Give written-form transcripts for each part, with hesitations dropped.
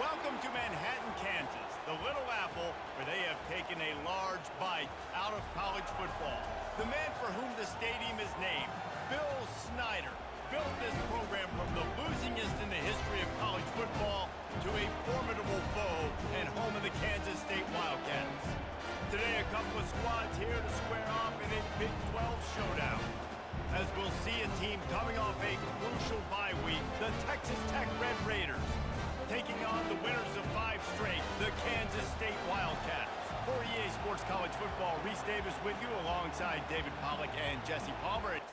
Welcome to Manhattan, Kansas, the Little Apple, where they have taken a large bite out of college football. The man for whom the stadium is named, Bill Snyder, built this program from the losingest in the history of college football to a formidable foe and home of the Kansas State Wildcats. Today, a couple of squads here to square off in a Big 12 showdown. As we'll see a team coming off a crucial bye week, the Texas Tech Red Raiders, taking on the winners of 5 straight, the Kansas State Wildcats. For EA Sports College Football, Reese Davis with you alongside David Pollack and Jesse Palmer. And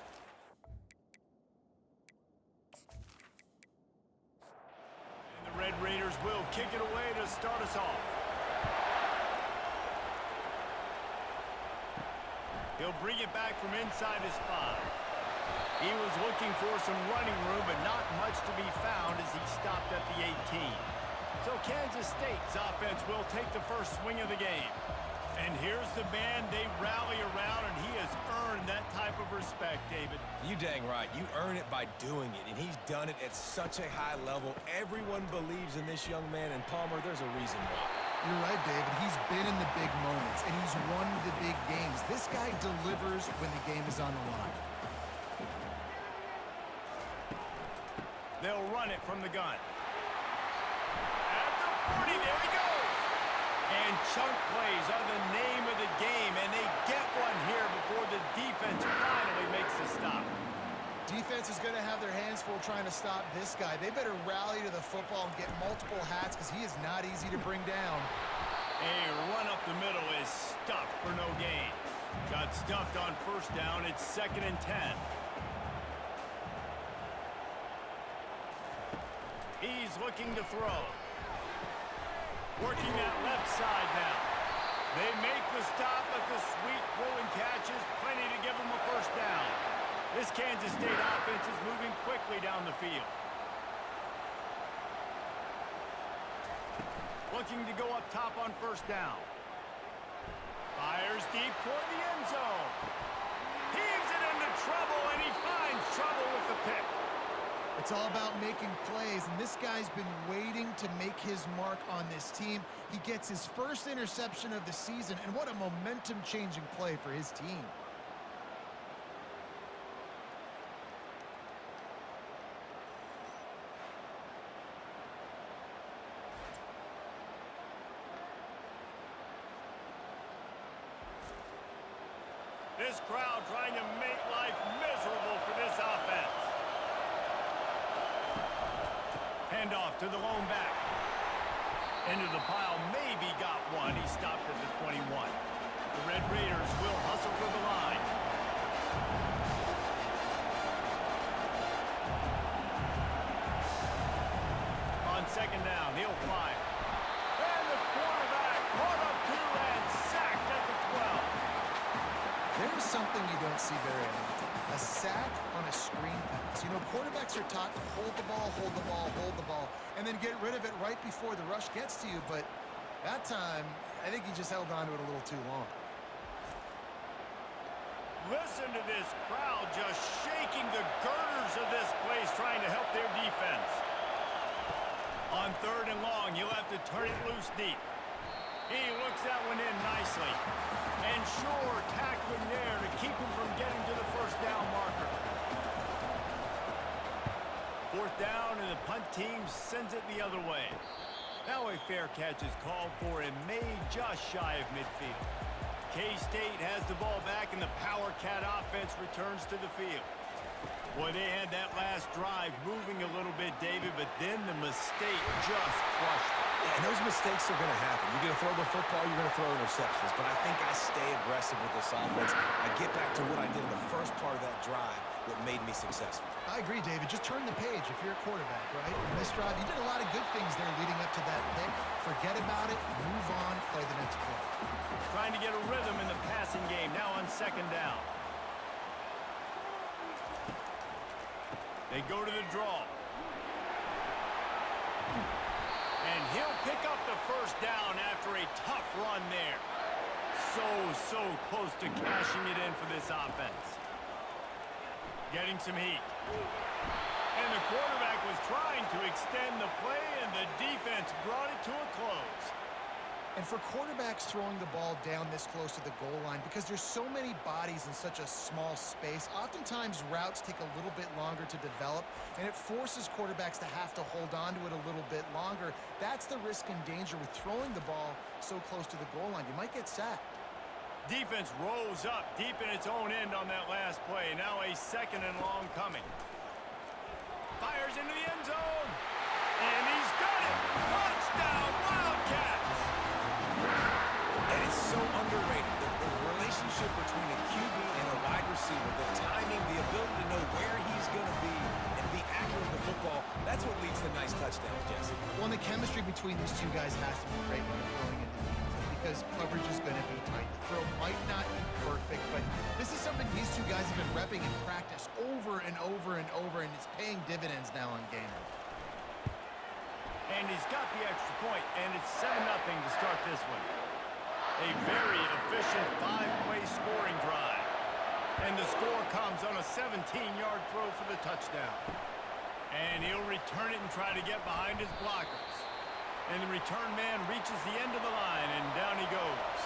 the Red Raiders will kick it away to start us off. He'll bring it back from inside his 5. He was looking for some running room, but not much to be found as he stopped at the 18. So Kansas State's offense will take the first swing of the game. And here's the man they rally around, and he has earned that type of respect, David. You dang right. You earn it by doing it, and he's done it at such a high level. Everyone believes in this young man, and Palmer, there's a reason why. You're right, David. He's been in the big moments, and he's won the big games. This guy delivers when the game is on the line. They'll run it from the gun. At the 40, there he goes. And chunk plays are the name of the game, and they get one here before the defense finally makes the stop. Defense is going to have their hands full trying to stop this guy. They better rally to the football and get multiple hats because he is not easy to bring down. A run up the middle is stuffed for no gain. Got stuffed on first down. It's 2nd and 10. He's looking to throw. Working that left side now. They make the stop, but the sweet throwing catch is plenty to give them a first down. This Kansas State offense is moving quickly down the field. Looking to go up top on first down. Fires deep toward the end zone. Heaves it into trouble, and he finds trouble with the pick. It's all about making plays, and this guy's been waiting to make his mark on this team. He gets his first interception of the season, and what a momentum-changing play for his team. This crowd trying to make life miserable for this offense. Handoff to the lone back. Into the pile, maybe got one. He stopped at the 21. The Red Raiders will hustle for the line. On 2nd down, he'll fire. And the quarterback caught up to and sacked at the 12. There's something you don't see very often. A sack on a screen pass. You know, quarterbacks are taught to hold the ball, hold the ball, hold the ball, and then get rid of it right before the rush gets to you. But that time, I think he just held on to it a little too long. Listen to this crowd just shaking the girders of this place, trying to help their defense. On 3rd and long, you'll have to turn it loose deep. He looks that one in nicely. And sure, tackling there to keep him from getting to the first down marker. 4th down, and the punt team sends it the other way. Now a fair catch is called for and made just shy of midfield. K-State has the ball back, and the Power Cat offense returns to the field. Boy, they had that last drive moving a little bit, David, but then the mistake just crushed them. Yeah, and those mistakes are going to happen. You're going to throw the football, you're going to throw interceptions. But I think I stay aggressive with this offense. I get back to what I did in the first part of that drive that made me successful. I agree, David. Just turn the page if you're a quarterback, right? In this drive, you did a lot of good things there leading up to that pick. Forget about it, move on, play the next play. Trying to get a rhythm in the passing game, now on 2nd down. They go to the draw. And he'll pick up the first down after a tough run there. So close to cashing it in for this offense. Getting some heat. And the quarterback was trying to extend the play, and the defense brought it to a close. And for quarterbacks throwing the ball down this close to the goal line, because there's so many bodies in such a small space, oftentimes routes take a little bit longer to develop, and it forces quarterbacks to have to hold on to it a little bit longer. That's the risk and danger with throwing the ball so close to the goal line. You might get sacked. Defense rose up deep in its own end on that last play. Now a 2nd and long coming. Fires into the end zone. And he's got it. Touchdown, Wildcats. And it's so underrated. The relationship between a QB and a wide receiver, the timing, the ability to know where he's going to be and be accurate with the football, that's what leads to nice touchdowns, Jesse. Well, and the chemistry between these two guys has to be great when they're throwing into the end zone because coverage is going to be tight. The throw might not be perfect, but this is something these two guys have been repping in practice over and over and over, and it's paying dividends now on game day. And he's got the extra point, and it's 7-0 to start this one. A very efficient 5-play scoring drive. And the score comes on a 17-yard throw for the touchdown. And he'll return it and try to get behind his blockers. And the return man reaches the end of the line, and down he goes.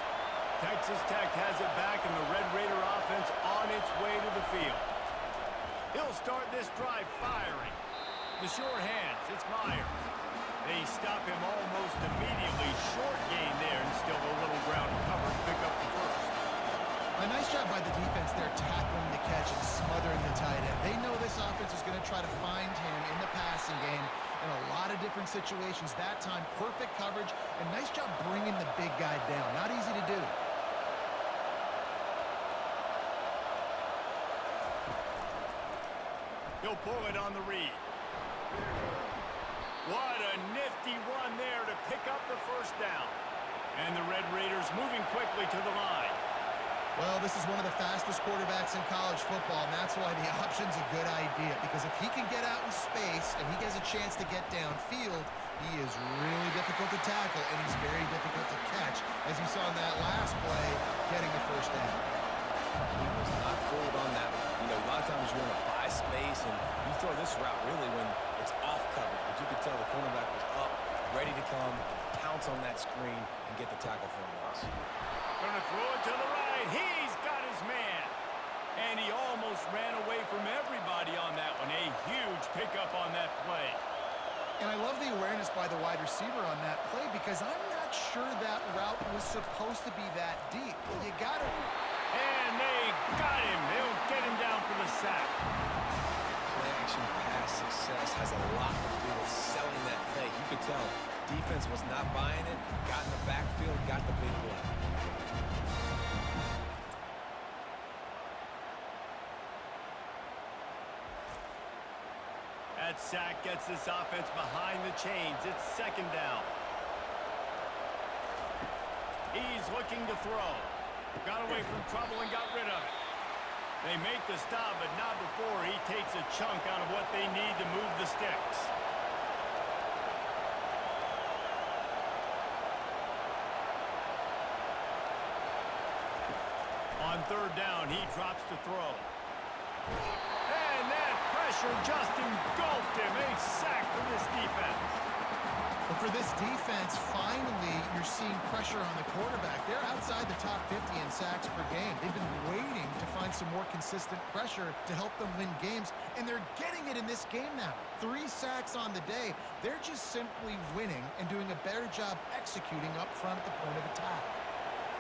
Texas Tech has it back, and the Red Raider offense on its way to the field. He'll start this drive firing. The sure hands, it's Myers. They stop him almost immediately. Short gain there, and still a little ground to cover to pick up the first. A nice job by the defense there tackling the catch and smothering the tight end. They know this offense is going to try to find him in the passing game in a lot of different situations. That time, perfect coverage, and nice job bringing the big guy down. Not easy to do. He'll pull it on the read. What a nifty run there to pick up the first down. And the Red Raiders moving quickly to the line. Well, this is one of the fastest quarterbacks in college football, and that's why the option's a good idea. Because if he can get out in space and he gets a chance to get downfield, he is really difficult to tackle, and he's very difficult to catch. As you saw in that last play, getting the first down. He was not fooled on that one. You know, a lot of times you want to buy space, and you throw this route really when it's off coverage. But you could tell the cornerback was up, ready to come, pounce on that screen, and get the tackle for a loss. Gonna throw it to the right. He's got his man. And he almost ran away from everybody on that one. A huge pickup on that play. And I love the awareness by the wide receiver on that play because I'm not sure that route was supposed to be that deep. You got to... And they got him. They'll get him down for the sack. Play-action pass success has a lot to do with selling that fake. You could tell defense was not buying it, got in the backfield, got the big play. That sack gets this offense behind the chains. It's 2nd down. He's looking to throw. Got away from trouble and got rid of it. They make the stop, but not before he takes a chunk out of what they need to move the sticks. On 3rd down, he drops to throw. And that pressure just engulfed him. A sack for this defense. But for this defense, finally, you're seeing pressure on the quarterback. They're outside the top 50 in sacks per game. They've been waiting to find some more consistent pressure to help them win games, and they're getting it in this game now. 3 sacks on the day. They're just simply winning and doing a better job executing up front at the point of attack.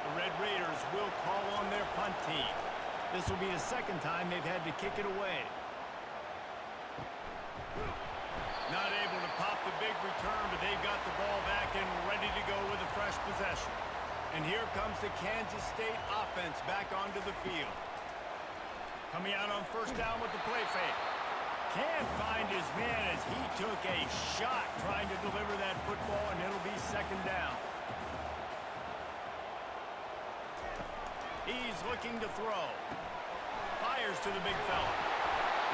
The Red Raiders will call on their punt team. This will be the 2nd time they've had to kick it away. Not able to pop the big return, but they've got the ball back and ready to go with a fresh possession. And here comes the Kansas State offense back onto the field. Coming out on 1st down with the play fake. Can't find his man as he took a shot trying to deliver that football, and it'll be 2nd down. He's looking to throw. Fires to the big fella.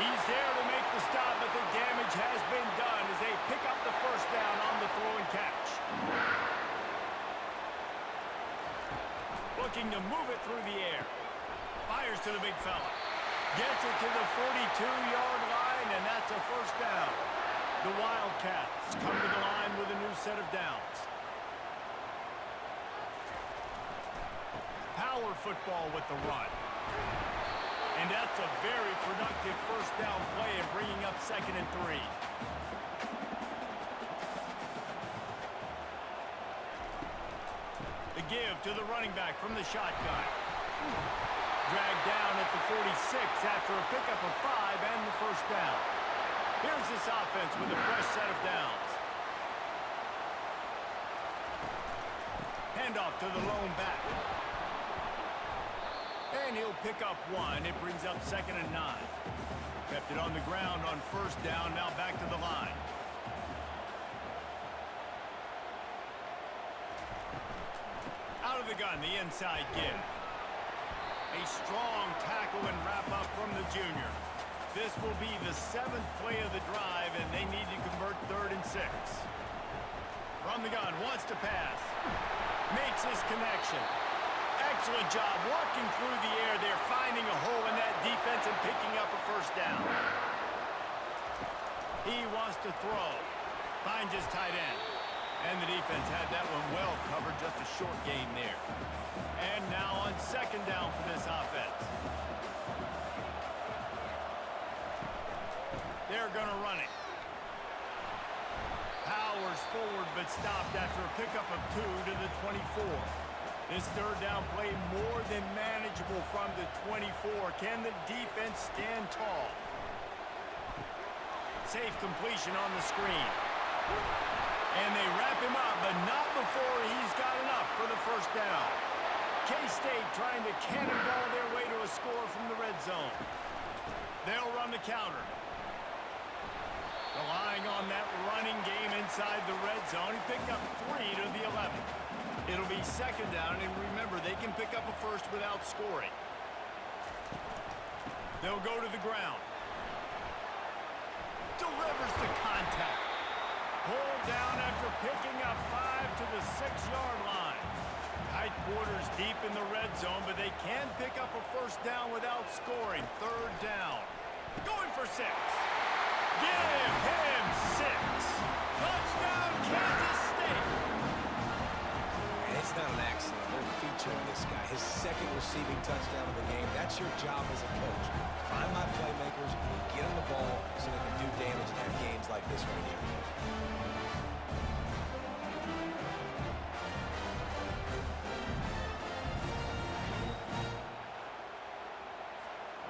He's there to make the stop, but the damage has been done as they pick up the 1st down on the throw and catch. Looking to move it through the air. Fires to the big fella. Gets it to the 42-yard line, line, and that's a first down. The Wildcats come to the line with a new set of downs. Power football with the run. And that's a very productive first down play and bringing up 2nd and 3. The give to the running back from the shotgun. Dragged down at the 46 after a pickup of 5 and the first down. Here's this offense with a fresh set of downs. Handoff to the lone back. And he'll pick up 1. It brings up 2nd and 9. Kept it on the ground on first down, now back to the line. Out of the gun, the inside give. A strong tackle and wrap-up from the junior. This will be the 7th play of the drive, and they need to convert 3rd and 6. From the gun, wants to pass. Makes his connection. Excellent job walking through the air there, finding a hole in that defense and picking up a first down. He wants to throw. Finds his tight end. And the defense had that one well covered, just a short gain there. And now on 2nd down for this offense. They're going to run it. Powers forward but stopped after a pickup of 2 to the 24. This 3rd down play more than manageable from the 24. Can the defense stand tall? Safe completion on the screen. And they wrap him up, but not before he's got enough for the first down. K-State trying to cannonball their way to a score from the red zone. They'll run the counter. Relying on that running game inside the red zone. He picked up 3 to the 11. It'll be 2nd down, and remember, they can pick up a first without scoring. They'll go to the ground. Delivers the contact. Pulled down after picking up 5 to the 6-yard line. Tight quarters deep in the red zone, but they can pick up a first down without scoring. 3rd down. Going for 6. Give him 6. Touchdown, Kansas State. And it's not an accident. They're featuring this guy. His 2nd receiving touchdown of the game. That's your job as a coach. Find my playmakers, get them the ball so they can do damage and have games like this right here.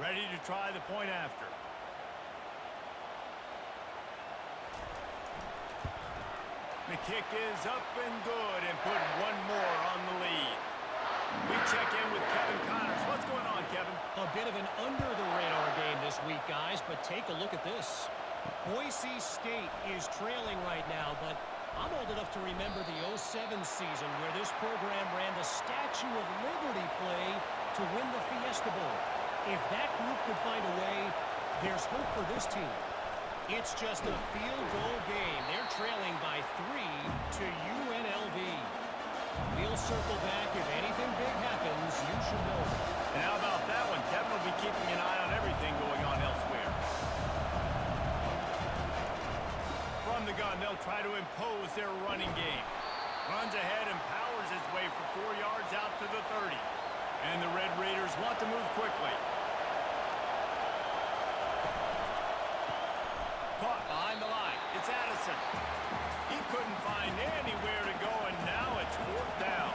Ready to try the point after. The kick is up and good and put 1 more on the lead. We check in with Kevin Connors. What's going on, Kevin? A bit of an under-the-radar game this week, guys, but take a look at this. Boise State is trailing right now, but I'm old enough to remember the 07 season where this program ran the Statue of Liberty play to win the Fiesta Bowl. If that group could find a way, there's hope for this team. It's just a field goal game. They're trailing by 3 to UNLV. We'll circle back. If anything big happens, you should know. And how about that one? Kevin will be keeping an eye on everything going on elsewhere. From the gun, they'll try to impose their running game. Runs ahead and powers his way for 4 yards out to the 30. And the Red Raiders want to move quickly. Caught behind the line. It's Addison. He couldn't find anywhere to go, and now it's 4th down.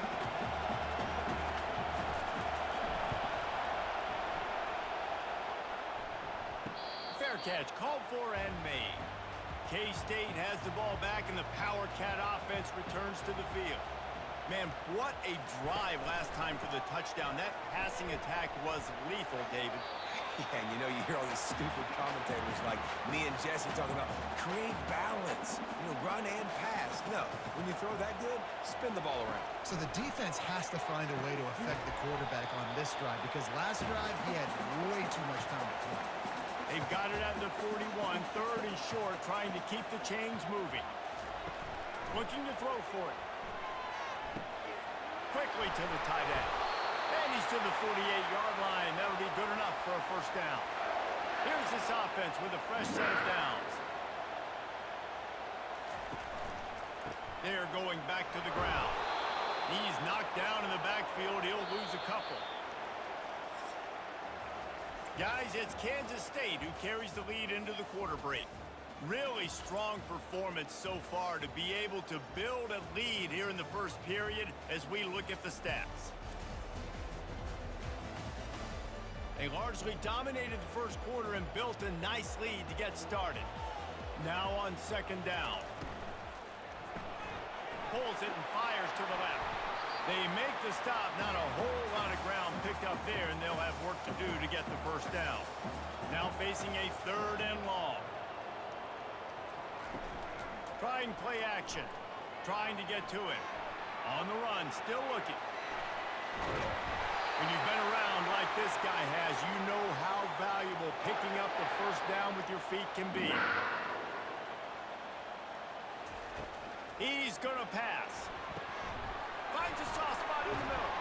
Fair catch, called for and made. K-State has the ball back, and the Power Cat offense returns to the field. Man, what a drive last time for the touchdown. That passing attack was lethal, David. Yeah, and you know, you hear all these stupid commentators like me and Jesse talking about create balance, run and pass. No, when you throw that good, spin the ball around. So the defense has to find a way to affect the quarterback on this drive because last drive he had way too much time to play. They've got it at the 41, 3rd and short, trying to keep the chains moving. Looking to throw for it. Quickly to the tight end. And he's to the 48-yard line. That'll be good enough for a first down. Here's this offense with a fresh set of downs. They're going back to the ground. He's knocked down in the backfield. He'll lose a couple. Guys, it's Kansas State who carries the lead into the quarter break. Really strong performance so far to be able to build a lead here in the first period as we look at the stats. They largely dominated the first quarter and built a nice lead to get started. Now on second down. Pulls it and fires to the left. They make the stop. Not a whole lot of ground picked up there, and they'll have work to do to get the first down. Now facing a third and long. Trying play action. Trying to get to it. On the run, still looking. When you've been around like this guy has, you know how valuable picking up the first down with your feet can be. He's going to pass. Finds a soft spot in the middle.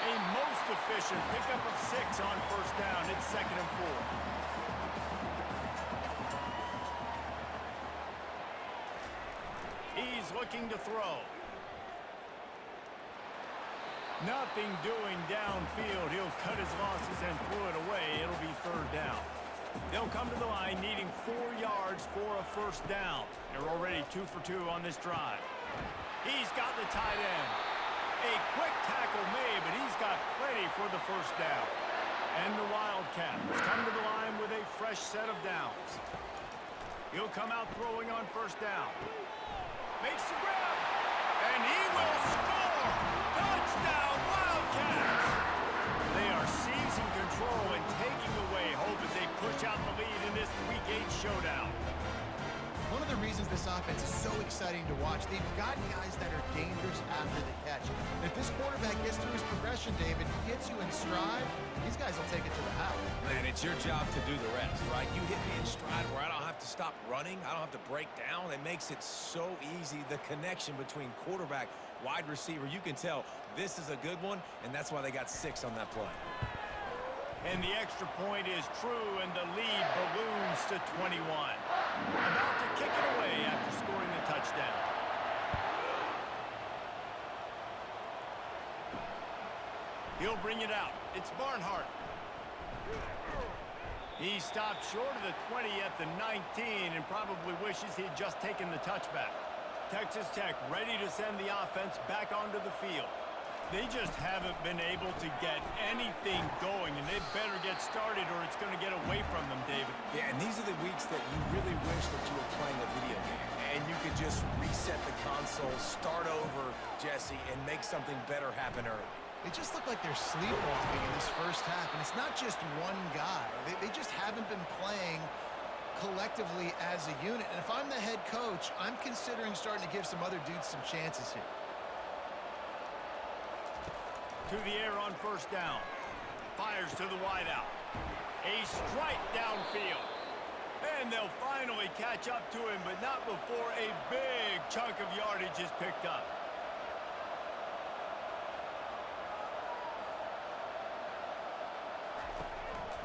A most efficient pickup of 6 on first down. It's 2nd and 4. He's looking to throw. Nothing doing downfield. He'll cut his losses and throw it away. It'll be third down. They'll come to the line needing 4 yards for a first down. They're already 2 for 2 on this drive. He's got the tight end. A quick tackle made, but he's got plenty for the first down. And the Wildcats come to the line with a fresh set of downs. He'll come out throwing on first down. Makes the grab. And he will score! Touchdown, Wildcats! They are seizing control and taking away hope as they push out the lead in this Week 8 showdown. One of the reasons this offense is so exciting to watch, they've got guys that are dangerous after the catch. If this quarterback gets through his progression, David, he gets you in stride, these guys will take it to the house. And it's your job to do the rest, right? You hit me in stride where I don't have to stop running. I don't have to break down. It makes it so easy. The connection between quarterback, wide receiver, you can tell this is a good one, and that's why they got 6 on that play. And the extra point is true, and the lead balloons to 21. About to kick it away after scoring the touchdown. He'll bring it out. It's Barnhart. He stopped short of the 20 at the 19 and probably wishes he'd just taken the touchback. Texas Tech ready to send the offense back onto the field. They just haven't been able to get anything going, and they better get started or it's going to get away from them, David. Yeah, and these are the weeks that you really wish that you were playing a video game, and you could just reset the console, start over, Jesse, and make something better happen early. They just look like they're sleepwalking in this first half, and it's not just one guy. They just haven't been playing collectively as a unit. And if I'm the head coach, I'm considering starting to give some other dudes some chances here. To the air on first down. Fires to the wideout. A strike downfield. And they'll finally catch up to him, but not before a big chunk of yardage is picked up.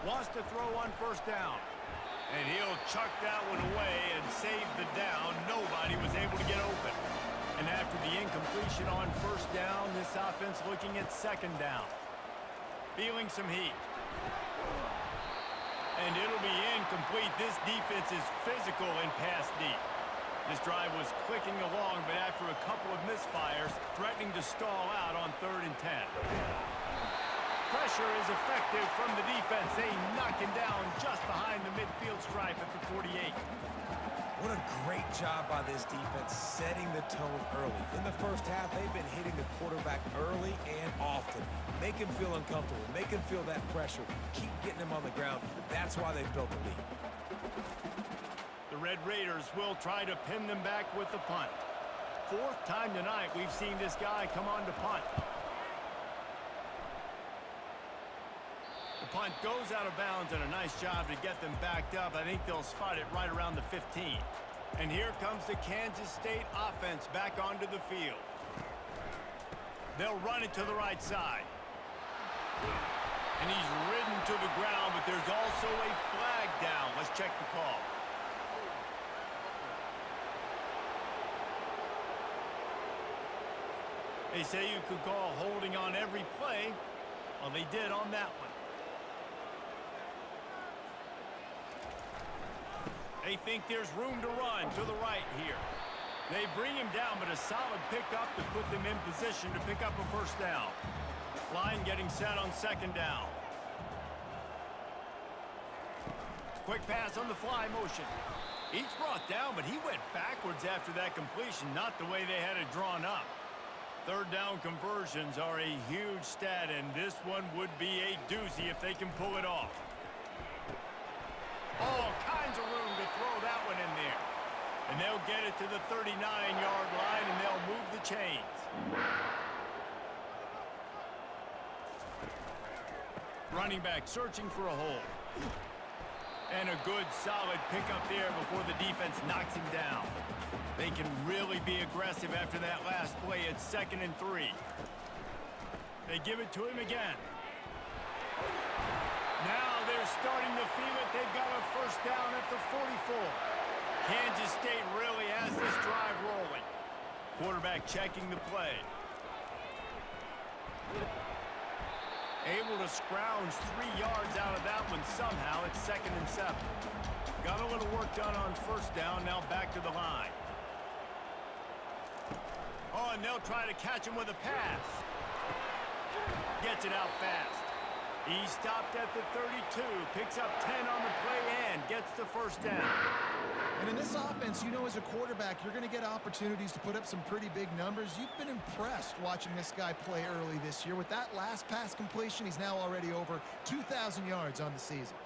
Wants to throw on first down. And he'll chuck that one away and save the down. Nobody was able to get open. And after the incompletion on first down, this offense looking at second down. Feeling some heat. And it'll be incomplete. This defense is physical and pass deep. This drive was clicking along, but after a couple of misfires, threatening to stall out on 3rd and 10. Pressure is effective from the defense. They knock him down just behind the midfield stripe at the 48. What a great job by this defense setting the tone early. In the first half, they've been hitting the quarterback early and often. Make him feel uncomfortable. Make him feel that pressure. Keep getting him on the ground. That's why they've built the lead. The Red Raiders will try to pin them back with the punt. 4th time tonight we've seen this guy come on to punt. The punt goes out of bounds, and a nice job to get them backed up. I think they'll spot it right around the 15. And here comes the Kansas State offense back onto the field. They'll run it to the right side. And he's ridden to the ground, but there's also a flag down. Let's check the call. They say you could call holding on every play. Well, they did on that one. They think there's room to run to the right here. They bring him down, but a solid pickup to put them in position to pick up a first down. Line getting set on second down. Quick pass on the fly motion. He's brought down, but he went backwards after that completion, not the way they had it drawn up. Third down conversions are a huge stat, and this one would be a doozy if they can pull it off. All kinds of room to throw that one in there. And they'll get it to the 39-yard line, and they'll move the chains. Running back searching for a hole. And a good, solid pickup there before the defense knocks him down. They can really be aggressive after that last play. It's 2nd and 3. They give it to him again. Now they're starting to feel it. They've got a first down at the 44. Kansas State really has this drive rolling. Quarterback checking the play. Able to scrounge 3 yards out of that one somehow. It's 2nd and 7. Got a little work done on first down. Now back to the line. Oh, and they'll try to catch him with a pass. Gets it out fast. He stopped at the 32. Picks up 10 on the play and gets the first down. And in this offense, you know, as a quarterback, you're going to get opportunities to put up some pretty big numbers. You've been impressed watching this guy play early this year. With that last pass completion, he's now already over 2,000 yards on the season.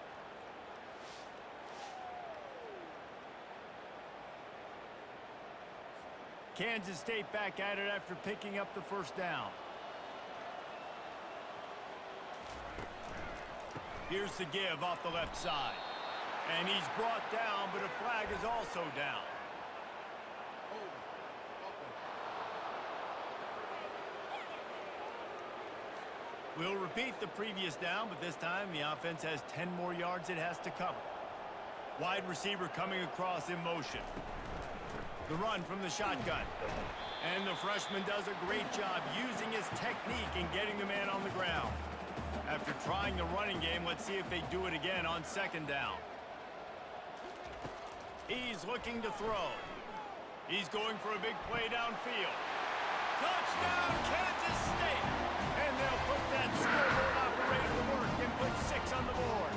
Kansas State back at it after picking up the first down. Here's the give off the left side. And he's brought down, but a flag is also down. We'll repeat the previous down, but this time the offense has 10 more yards it has to cover. Wide receiver coming across in motion. The run from the shotgun. And the freshman does a great job using his technique and getting the man on the ground. After trying the running game, let's see if they do it again on second down. He's looking to throw. He's going for a big play downfield. Touchdown, Kansas State! And they'll put that scoreboard operator to work and put 6 on the board.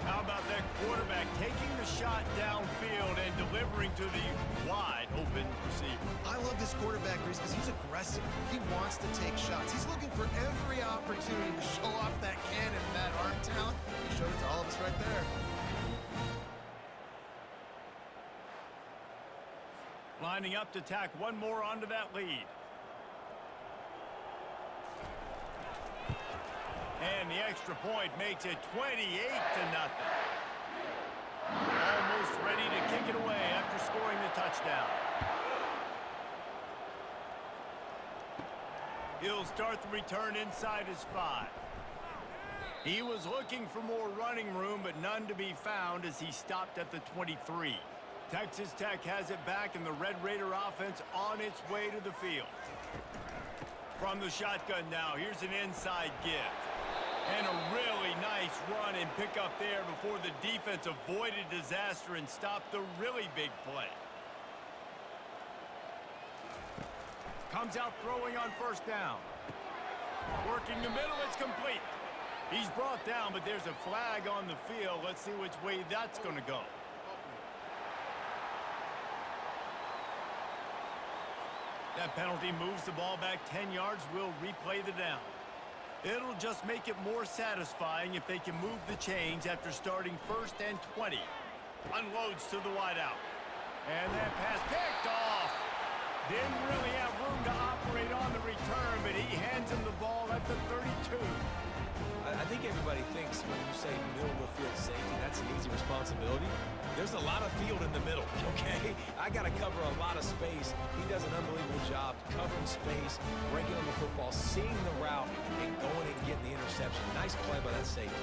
How about that quarterback taking the shot downfield and delivering to the wide-open receiver? I love this quarterback, Reese, because he's aggressive. He wants to take shots. He's looking for every opportunity to show off that cannon and that arm talent. He showed it to all of us right there. Lining up to tack one more onto that lead. And the extra point makes it 28-0. Almost ready to kick it away after scoring the touchdown. He'll start the return inside his 5. He was looking for more running room, but none to be found as he stopped at the 23. Texas Tech has it back, and the Red Raider offense on its way to the field. From the shotgun now, here's an inside give. And a really nice run and pick up there before the defense avoided disaster and stopped the really big play. Comes out throwing on first down. Working the middle, it's complete. He's brought down, but there's a flag on the field. Let's see which way that's going to go. That penalty moves the ball back 10 yards. We'll replay the down. It'll just make it more satisfying if they can move the chains after starting 1st and 20. Unloads to the wideout. And that pass picked off. Didn't really have room to operate on the return, but he hands him the ball at the 32. I think everybody thinks when you say middle of the field safety, that's an easy responsibility. There's a lot of field in the middle, okay? I got to cover a lot of space. He does an unbelievable job covering space, breaking on the football, seeing the route, and going and getting the interception. Nice play by that safety.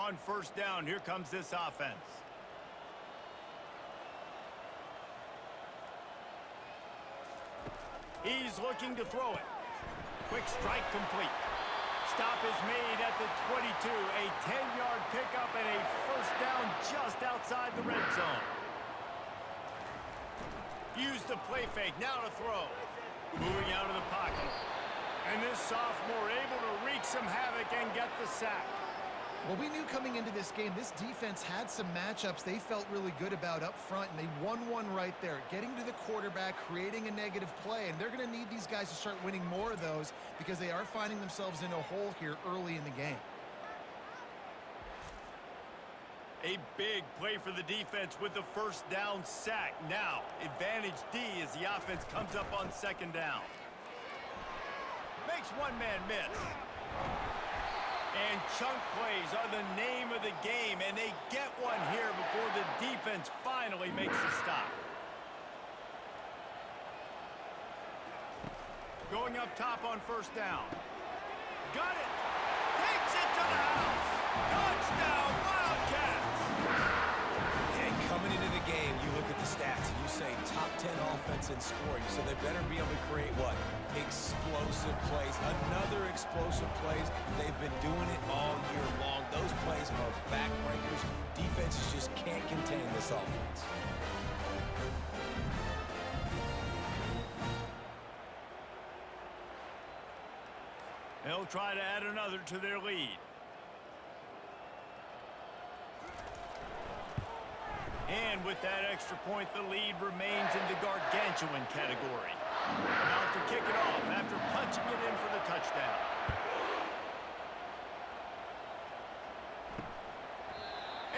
On first down, here comes this offense. He's looking to throw it. Quick strike complete. Stop is made at the 22. A 10-yard pickup and a first down just outside the red zone. Use the play fake. Now to throw. Moving out of the pocket. And this sophomore able to wreak some havoc and get the sack. Well, we knew coming into this game, this defense had some matchups they felt really good about up front, and they won one right there, getting to the quarterback, creating a negative play, and they're going to need these guys to start winning more of those because they are finding themselves in a hole here early in the game. A big play for the defense with the first down sack. Now, advantage D as the offense comes up on second down. Makes one man miss. And chunk plays are the name of the game, and they get one here before the defense finally makes a stop. Going up top on first down. Got it. Takes it to the house. Touchdown, Wildcats. And coming into the game, you look at the stats, and you say top 10 offense in scoring, so they better be able to create what? Explosive plays. Another explosive plays. They've been doing it all year long. Those plays are backbreakers. Defenses just can't contain this offense. They'll try to add another to their lead. And with that extra point, the lead remains in the gargantuan category. About to kick it off after punching it in for the touchdown.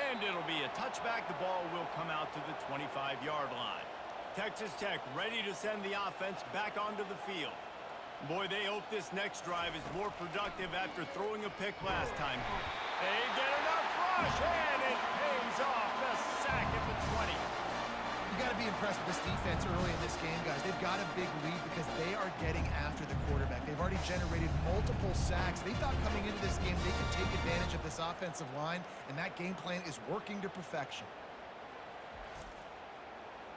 And it'll be a touchback. The ball will come out to the 25-yard line. Texas Tech ready to send the offense back onto the field. Boy, they hope this next drive is more productive after throwing a pick last time. They get enough rush, and it pays off. The sack at the 20. You got to be impressed with this defense early in this game, guys. They've got a big lead because they are getting after the quarterback. They've already generated multiple sacks. They thought coming into this game they could take advantage of this offensive line, and that game plan is working to perfection.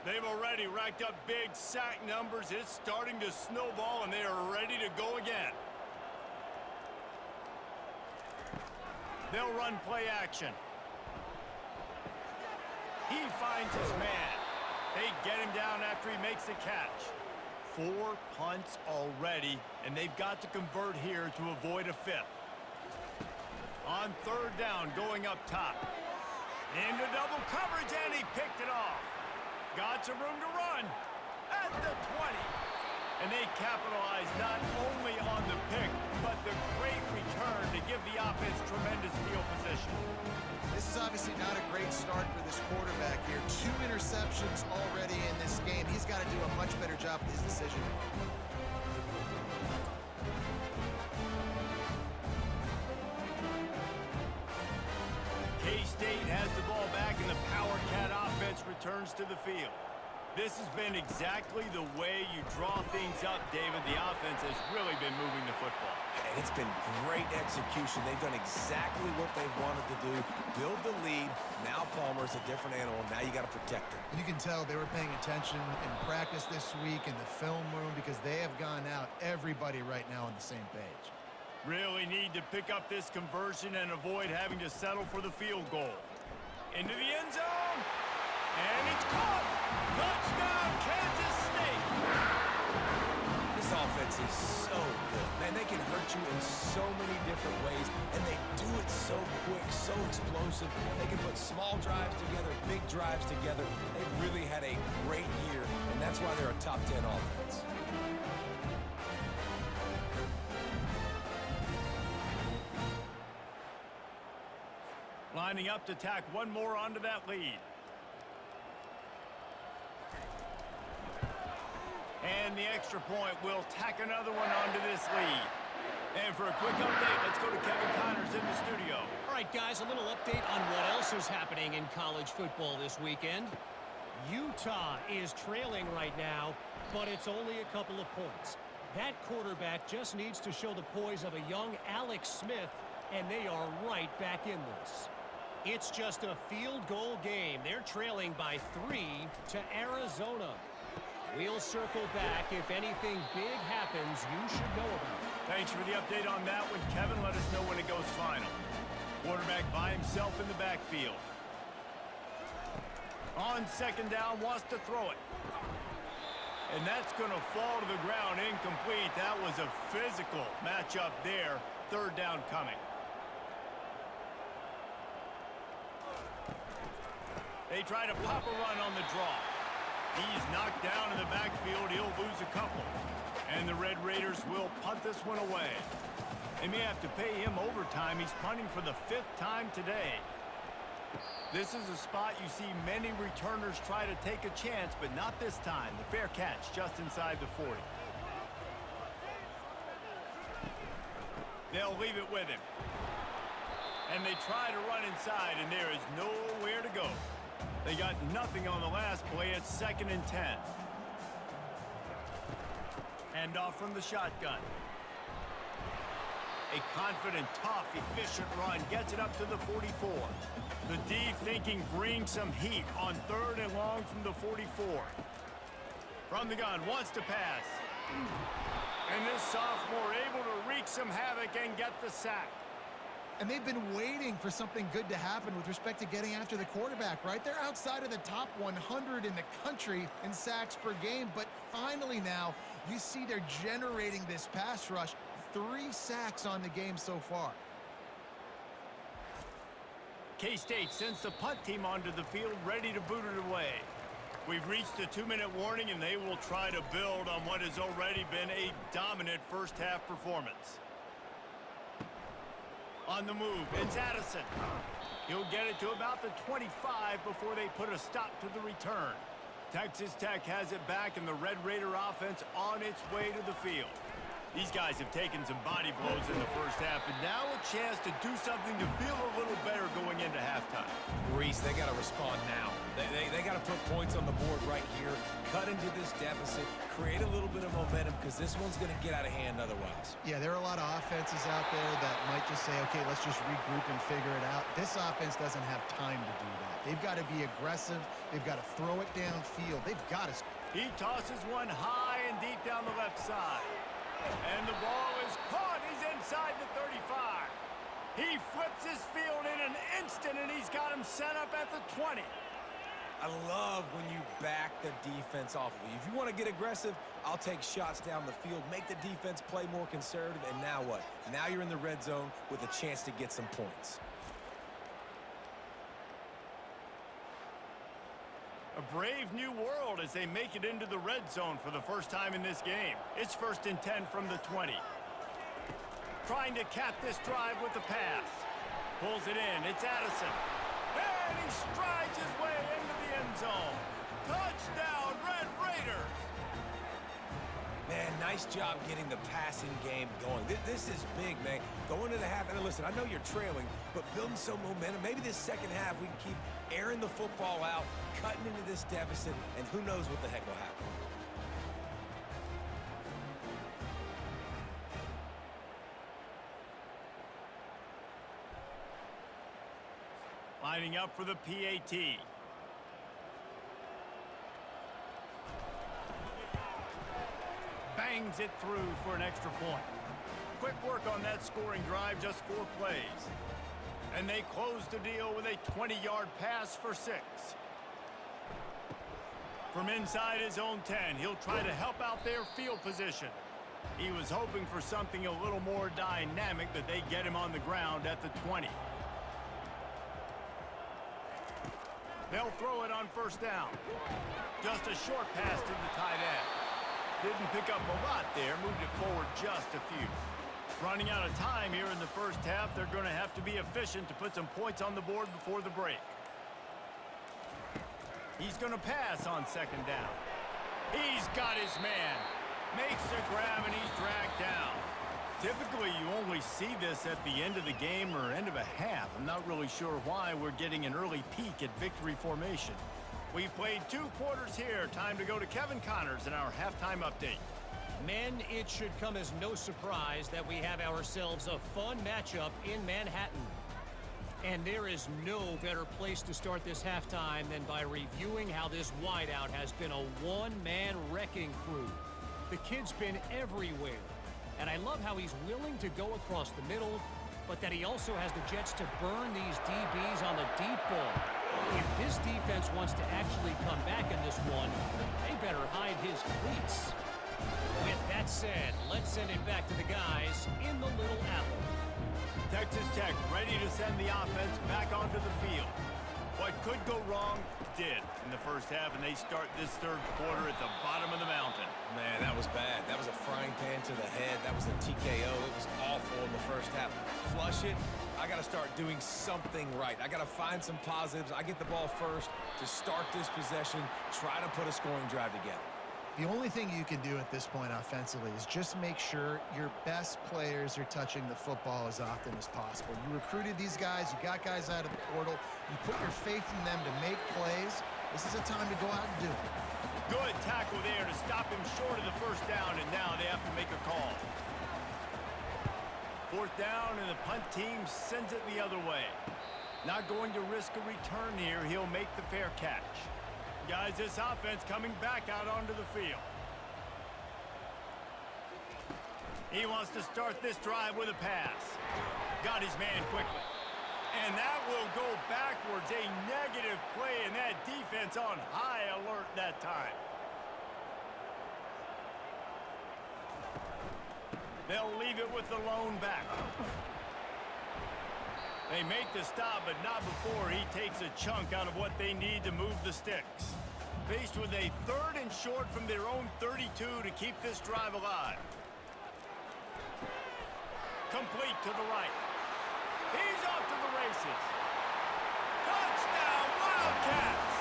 They've already racked up big sack numbers. It's starting to snowball, and they are ready to go again. They'll run play action. He finds his man. They get him down after he makes the catch. 4 punts already, and they've got to convert here to avoid a fifth. On third down, going up top. Into double coverage, and he picked it off. Got some room to run at the 20. And they capitalize not only on the pick, but the great return to give the offense tremendous field position. This is obviously not a great start for this quarterback here. 2 interceptions already in this game. He's got to do a much better job with his decision. K-State has the ball back, and the Power Cat offense returns to the field. This has been exactly the way you draw things up, David. The offense has really been moving the football. And it's been great execution. They've done exactly what they've wanted to do. Build the lead. Now Palmer's a different animal. Now you got to protect him. You can tell they were paying attention in practice this week in the film room because they have gone out, everybody right now on the same page. Really need to pick up this conversion and avoid having to settle for the field goal. Into the end zone. And it's caught. Touchdown, Kansas State. This offense is so good. Man, they can hurt you in so many different ways, and they do it so quick, so explosive. They can put small drives together, big drives together. They've really had a great year, and that's why they're a top 10 offense. Lining up to tack one more onto that lead. And the extra point will tack another one onto this lead. And for a quick update, let's go to Kevin Connors in the studio. All right, guys, a little update on what else is happening in college football this weekend. Utah is trailing right now, but it's only a couple of points. That quarterback just needs to show the poise of a young Alex Smith, and they are right back in this. It's just a field goal game. They're trailing by 3 to Arizona. We'll circle back. If anything big happens, you should know about it. Thanks for the update on that one, Kevin. Let us know when it goes final. Quarterback by himself in the backfield. On second down, wants to throw it. And that's going to fall to the ground incomplete. That was a physical matchup there. Third down coming. They try to pop a run on the draw. He's knocked down in the backfield. He'll lose a couple. And the Red Raiders will punt this one away. They may have to pay him overtime. He's punting for the 5th time today. This is a spot you see many returners try to take a chance, but not this time. The fair catch just inside the 40. They'll leave it with him. And they try to run inside, and there is nowhere to go. They got nothing on the last play. It's 2nd and 10. Handoff from the shotgun. A confident, tough, efficient run gets it up to the 44. The D thinking bring some heat on 3rd and long from the 44. From the gun, wants to pass. And this sophomore able to wreak some havoc and get the sack. And they've been waiting for something good to happen with respect to getting after the quarterback, right? They're outside of the top 100 in the country in sacks per game, but finally now you see they're generating this pass rush. 3 sacks on the game so far. K-State sends the punt team onto the field, ready to boot it away. We've reached the 2-minute warning, and they will try to build on what has already been a dominant first-half performance. On the move, it's Addison. He'll get it to about the 25 before they put a stop to the return. Texas Tech has it back, and the Red Raider offense on its way to the field. These guys have taken some body blows in the first half, and now a chance to do something to feel a little better going into halftime. Reese, they got to respond now. They got to put points on the board right here, cut into this deficit, create a little bit of momentum, because this one's going to get out of hand otherwise. Yeah, there are a lot of offenses out there that might just say, okay, let's just regroup and figure it out. This offense doesn't have time to do that. They've got to be aggressive. They've got to throw it downfield. They've got to. He tosses one high and deep down the left side. And the ball is caught. He's inside the 35. He flips his field in an instant, and he's got him set up at the 20. I love when you back the defense off of you. If you want to get aggressive, I'll take shots down the field, make the defense play more conservative, and now what? Now you're in the red zone with a chance to get some points. A brave new world as they make it into the red zone for the first time in this game. It's 1st and 10 from the 20. Trying to cap this drive with the pass. Pulls it in. It's Addison. And he strides his way into the end zone. Touchdown, Red Raiders! Man, nice job getting the passing game going. This is big, man. Going to the half, and listen, I know you're trailing, but building some momentum. Maybe this second half we can keep airing the football out, cutting into this deficit, and who knows what the heck will happen. Lining up for the PAT. Bangs it through for an extra point. Quick work on that scoring drive, just 4 plays. And they close the deal with a 20-yard pass for 6. From inside his own 10, he'll try to help out their field position. He was hoping for something a little more dynamic, but they get him on the ground at the 20. They'll throw it on 1st down. Just a short pass to the tight end. Didn't pick up a lot there, moved it forward just a few. Running out of time here in the first half, they're going to have to be efficient to put some points on the board before the break. He's going to pass on 2nd down. He's got his man. Makes a grab and he's dragged down. Typically, you only see this at the end of the game or end of a half. I'm not really sure why we're getting an early peek at victory formation. We've played 2 quarters here. Time to go to Kevin Connors in our halftime update. Men, it should come as no surprise that we have ourselves a fun matchup in Manhattan. And there is no better place to start this halftime than by reviewing how this wideout has been a one-man wrecking crew. The kid's been everywhere, and I love how he's willing to go across the middle, but that he also has the jets to burn these DBs on the deep ball. If this defense wants to actually come back in this one, they better hide his cleats. With that said, let's send it back to the guys in the Little Apple. Texas Tech ready to send the offense back onto the field. What could go wrong did in the first half, and they start this third quarter at the bottom of the mountain. Man, that was bad. That was a frying pan to the head. That was a TKO. It was awful in the first half. Flush it. I got to start doing something right. I got to find some positives. I get the ball first to start this possession, try to put a scoring drive together. The only thing you can do at this point offensively is just make sure your best players are touching the football as often as possible. You recruited these guys. You got guys out of the portal. You put your faith in them to make plays. This is a time to go out and do it. Good tackle there to stop him short of the first down, and now they have to make a call. Fourth down, and the punt team sends it the other way. Not going to risk a return here. He'll make the fair catch. Guys, this offense coming back out onto the field. He wants to start this drive with a pass. Got his man quickly. And that will go backwards. A negative play, and that defense on high alert that time. They'll leave it with the lone back. They make the stop, but not before he takes a chunk out of what they need to move the sticks. Faced with a third and short from their own 32 to keep this drive alive. Complete to the right. He's off to the races. Touchdown, Wildcats!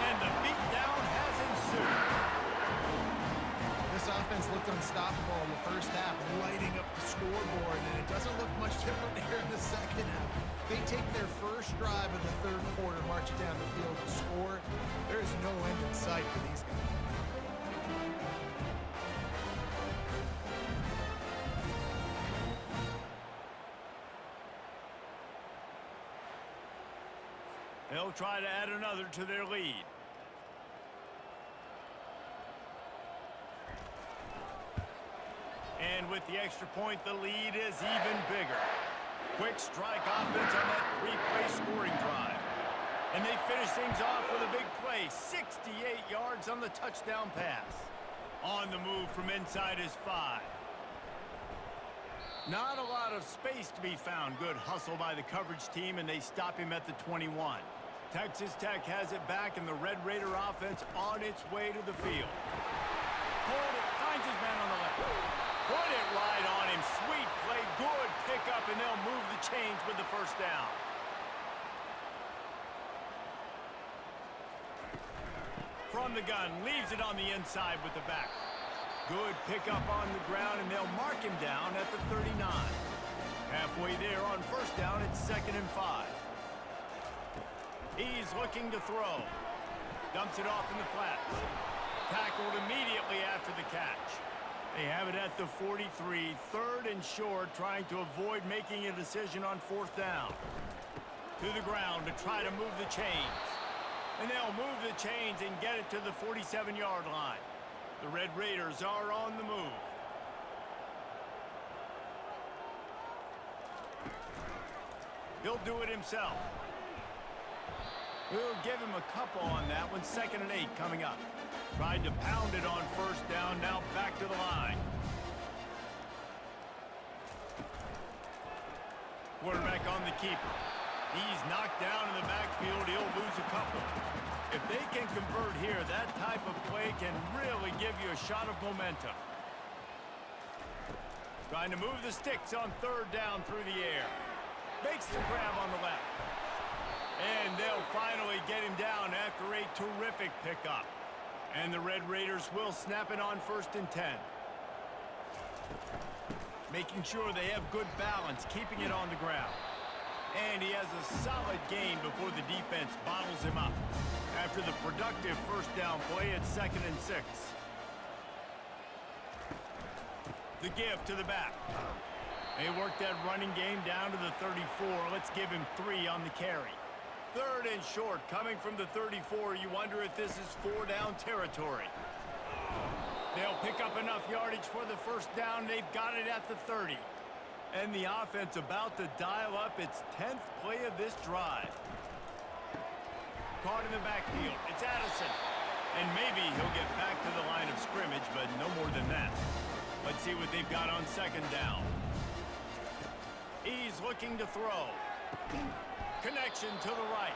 And the beatdown has ensued. This offense looked unstoppable in the first half, lighting up the scoreboard, and it doesn't look much different here in the second half. They take their first drive of the third quarter, march it down the field, and score. There is no end in sight for these guys. They'll try to add another to their lead. And with the extra point, the lead is even bigger. Quick strike offense on that three-play scoring drive. And they finish things off with a big play. 68 yards on the touchdown pass. On the move from inside his 5. Not a lot of space to be found. Good hustle by the coverage team, and they stop him at the 21. Texas Tech has it back, and the Red Raider offense on its way to the field. Hold it, finds his man on the left. Put it right on him. Sweet play, good pickup, and they'll move the chains with the first down. From the gun, leaves it on the inside with the back. Good pickup on the ground, and they'll mark him down at the 39. Halfway there on first down, it's 2nd and 5. He's looking to throw. Dumps it off in the flats. Tackled immediately after the catch. They have it at the 43, 3rd and short, trying to avoid making a decision on 4th down. To the ground to try to move the chains. And they'll move the chains and get it to the 47-yard line. The Red Raiders are on the move. He'll do it himself. We'll give him a couple on that one. 2nd and 8 coming up. Tried to pound it on first down, now back to the line. Quarterback on the keeper. He's knocked down in the backfield. He'll lose a couple. If they can convert here, that type of play can really give you a shot of momentum. Trying to move the sticks on 3rd down through the air. Makes the grab on the left. And they'll finally get him down after a terrific pickup. And the Red Raiders will snap it on 1st and 10. Making sure they have good balance, keeping it on the ground. And he has a solid gain before the defense bottles him up. After the productive first down play, it's 2nd and 6. The give to the back. They work that running game down to the 34. Let's give him 3 on the carry. 3rd and short, coming from the 34. You wonder if this is 4-down territory. They'll pick up enough yardage for the first down. They've got it at the 30. And the offense about to dial up its 10th play of this drive. Caught in the backfield. It's Addison. And maybe he'll get back to the line of scrimmage, but no more than that. Let's see what they've got on 2nd down. He's looking to throw. Connection to the right.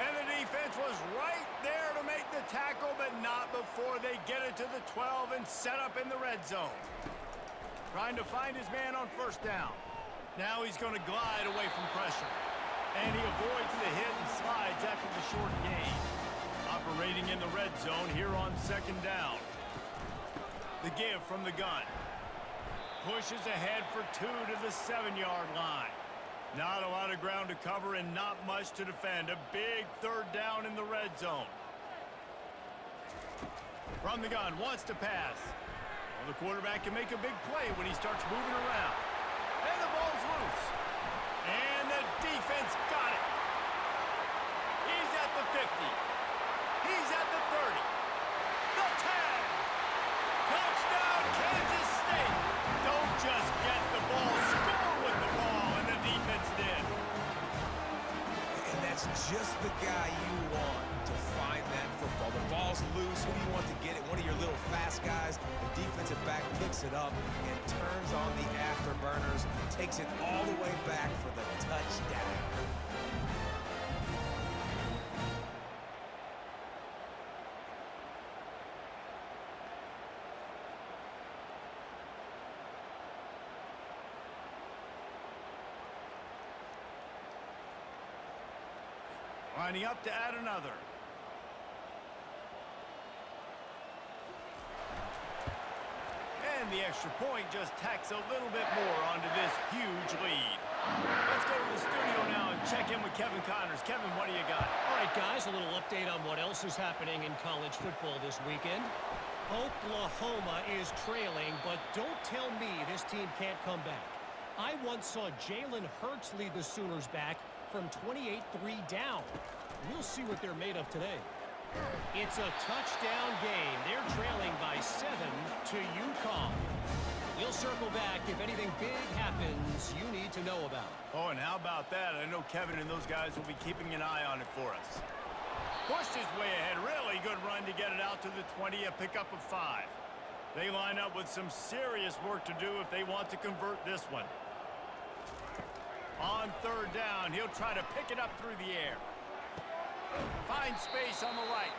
And the defense was right there to make the tackle, but not before they get it to the 12 and set up in the red zone. Trying to find his man on 1st down. Now he's going to glide away from pressure. And he avoids the hit and slides after the short gain. Operating in the red zone here on 2nd down. The give from the gun. Pushes ahead for 2 to the 7-yard line. Not a lot of ground to cover and not much to defend. A big 3rd down in the red zone. From the gun, wants to pass. Well, the quarterback can make a big play when he starts moving around. And the ball's loose. And the defense got it. He's at the 50. He's at the 30. The 10. Touchdown, Kansas State. Don't just get the ball, score with the ball, and the defense did. And that's just the guy you want to find that football. The ball's loose. Who do you want to get it? One of your little fast guys. The defensive back picks it up and turns on the afterburners, takes it all the way back for the touchdown. Lining up to add another. And the extra point just tacks a little bit more onto this huge lead. Let's go to the studio now and check in with Kevin Connors. Kevin, what do you got? All right, guys, a little update on what else is happening in college football this weekend. Oklahoma is trailing, but don't tell me this team can't come back. I once saw Jalen Hurts lead the Sooners back from 28-3 down. We'll see what they're made of today. It's a touchdown game. They're trailing by 7 to UConn. We'll circle back if anything big happens you need to know about. Oh, and how about that? I know Kevin and those guys will be keeping an eye on it for us. Pushed his way ahead. Really good run to get it out to the 20, a pickup of 5. They line up with some serious work to do if they want to convert this one. On 3rd down, he'll try to pick it up through the air. Find space on the right.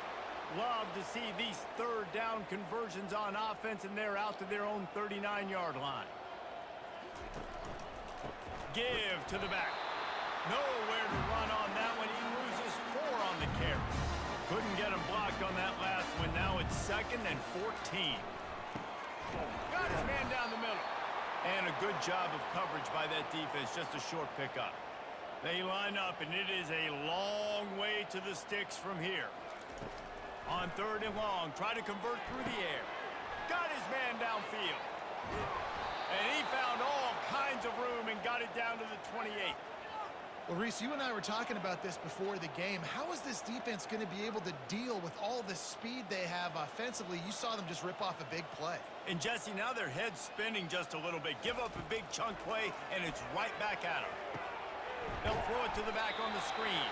Love to see these 3rd down conversions on offense, and they're out to their own 39-yard line. Give to the back. Nowhere to run on that one. He loses 4 on the carry. Couldn't get him blocked on that last one. Now it's 2nd and 14. Got his man down the middle. And a good job of coverage by that defense. Just a short pickup. They line up, and it is a long way to the sticks from here. On 3rd and long, try to convert through the air. Got his man downfield. And he found all kinds of room and got it down to the 28. Well, Reese, you and I were talking about this before the game. How is this defense going to be able to deal with all the speed they have offensively? You saw them just rip off a big play. And, Jesse, now their head's spinning just a little bit. Give up a big chunk play, and it's right back at them. They'll throw it to the back on the screen.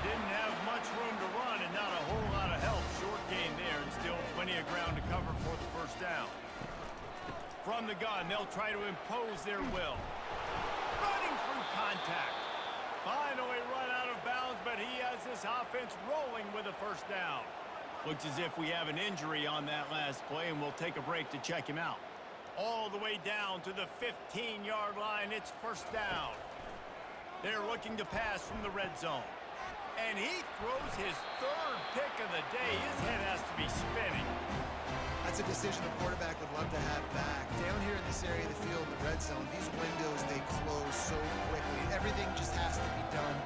Didn't have much room to run and not a whole lot of help. Short gain there and still plenty of ground to cover for the 1st down. From the gun, they'll try to impose their will. Running through contact. Finally run out of bounds, but he has this offense rolling with a 1st down. Looks as if we have an injury on that last play, and we'll take a break to check him out. All the way down to the 15-yard line. It's 1st down. They're looking to pass from the red zone. And he throws his 3rd pick of the day. His head has to be spinning. That's a decision the quarterback would love to have back. Down here in this area of the field in the red zone, these windows, they close so quickly. Everything just has to be done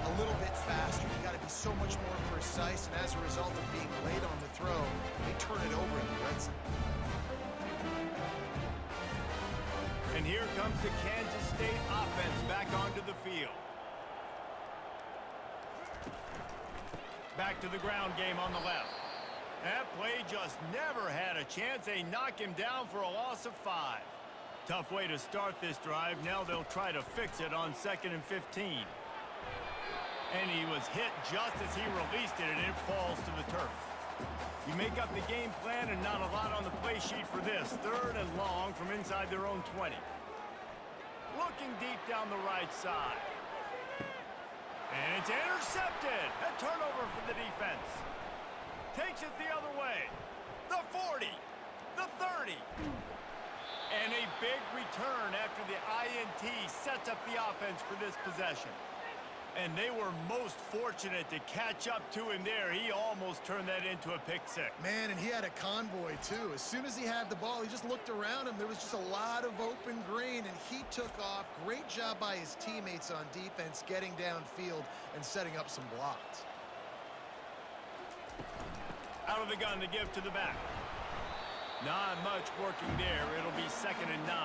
a little bit faster. You got to be so much more precise, and as a result of being late on the throw, they turn it over in the red zone. And here comes the Kansas State offense back onto the field. Back to the ground game on the left. That play just never had a chance. They knock him down for a loss of 5. Tough way to start this drive. Now they'll try to fix it on 2nd and 15. And he was hit just as he released it, and it falls to the turf. You make up the game plan, and not a lot on the play sheet for this. 3rd and long from inside their own 20. Looking deep down the right side. And it's intercepted. A turnover for the defense. Takes it the other way. The 40. The 30. And a big return after the INT sets up the offense for this possession. And they were most fortunate to catch up to him there. He almost turned that into a pick six. Man, and he had a convoy, too. As soon as he had the ball, he just looked around him. There was just a lot of open green, and he took off. Great job by his teammates on defense, getting downfield and setting up some blocks. Out of the gun to give to the back. Not much working there. It'll be 2nd and 9.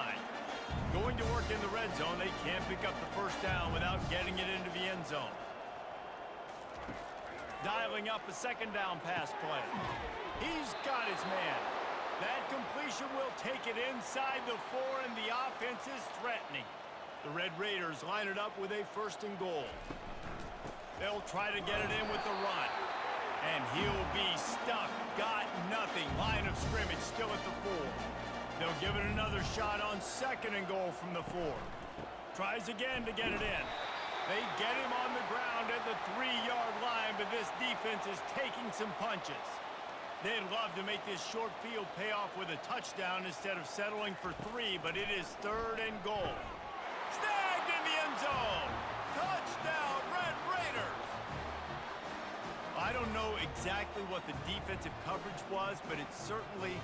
Going to work in the red zone. They can't pick up the first down without getting it into the end zone. Dialing up a 2nd down pass play. He's got his man. That completion will take it inside the 4, and the offense is threatening. The Red Raiders line it up with a 1st and goal. They'll try to get it in with the run. And he'll be stuck. Got nothing. Line of scrimmage still at the 4. They'll give it another shot on 2nd and goal from the 4. Tries again to get it in. They get him on the ground at the 3-yard line, but this defense is taking some punches. They'd love to make this short field pay off with a touchdown instead of settling for 3, but it is 3rd and goal. Snagged in the end zone. Touchdown, Red Raiders. I don't know exactly what the defensive coverage was, but it certainly